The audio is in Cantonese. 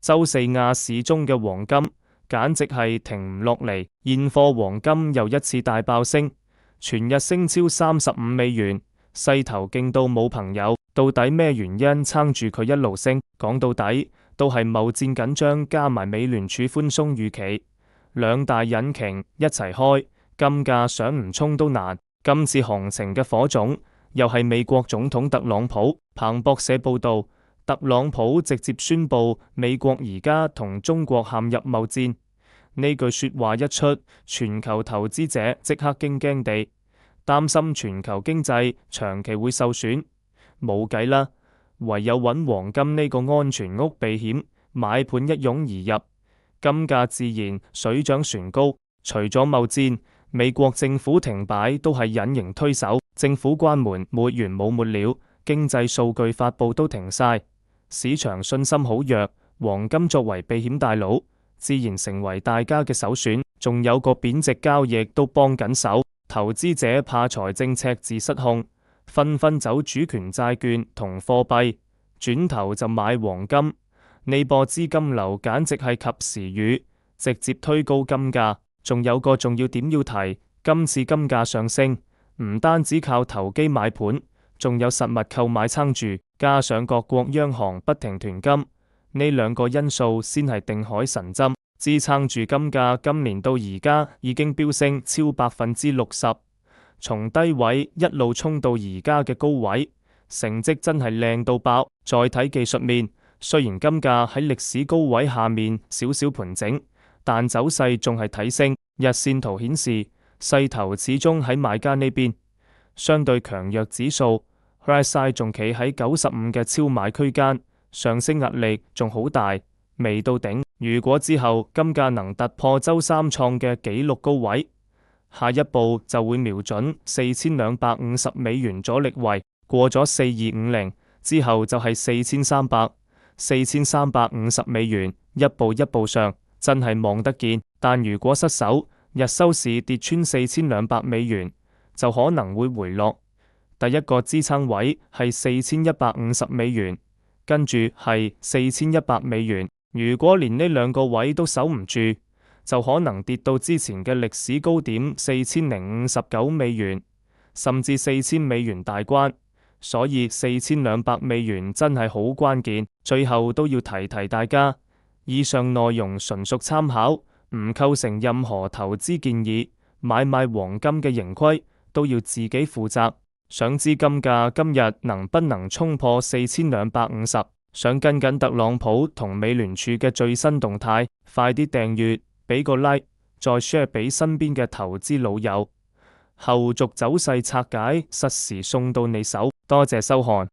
周四亞市中嘅黃金簡直係停唔落嚟，現貨黃金又一次大爆升，全日升超35美元，勢頭勁到冇朋友。到底咩原因撐住佢一路升？講到底都係貿戰緊張加埋美聯儲寬鬆預期，兩大引擎一齊開，金價想唔衝都難。今次行情嘅火種又係美國總統特朗普。彭博社報道，特朗普直接宣布美國而家同中國陷入貿戰。呢句說話一出，全球投資者即刻驚驚地擔心全球經濟長期會受損。冇計啦，唯有揾黃金呢個安全屋避險，買盤一湧而入，金價自然水漲船高。除咗貿戰，美國政府停擺都係隱形推手，政府關門沒完冇末了，經濟數據發佈都停晒，市場信心好弱，黃金作為避險大佬，自然成為大家嘅首選。仲有個貶值交易都幫緊手，投資者怕財政赤字失控，紛紛走主權債券同貨幣，轉頭就買黃金。呢波資金流簡直係及時雨，直接推高金價。仲有個重要點要提，今次金價上升唔單止靠投機買盤，仲有實物購買撐住，加上各國央行不停囤金，呢兩個因素先係定海神針，支撐住金價。今年到而家已經飆升超60%，從低位一路衝到而家嘅高位，成績真係靚到爆。再睇技術面，雖然金價喺歷史高位下面少少盤整，但走勢仲係睇升。日線圖顯示勢頭始終喺買家呢邊，相對強弱指數 RSI 仲企喺95嘅超買區間，上升壓力仲好大，未到頂。如果之後金價能突破周三創嘅紀錄高位，下一步就會瞄準4250美元阻力位，過咗4250之後就係4350美元，一步一步上，真係望得見。但如果失守，日收市跌穿4200美元，就可能會回落。第一個支撐位係4150美元，跟住係4100美元。如果連呢兩個位都守唔住，就可能跌到之前嘅歷史高點4059美元，甚至4000美元大關。所以4200美元真係好關鍵。最後都要提提大家，以上內容純屬參考，唔構成任何投資建議。買賣黃金嘅盈虧都要自己負責。想知金價今日能不能衝破4250？想跟緊特朗普同美聯儲嘅最新動態，快啲訂閱，俾個 like， 再 share 俾身邊嘅投資老友。後續走勢拆解實時送到你手。多謝收看。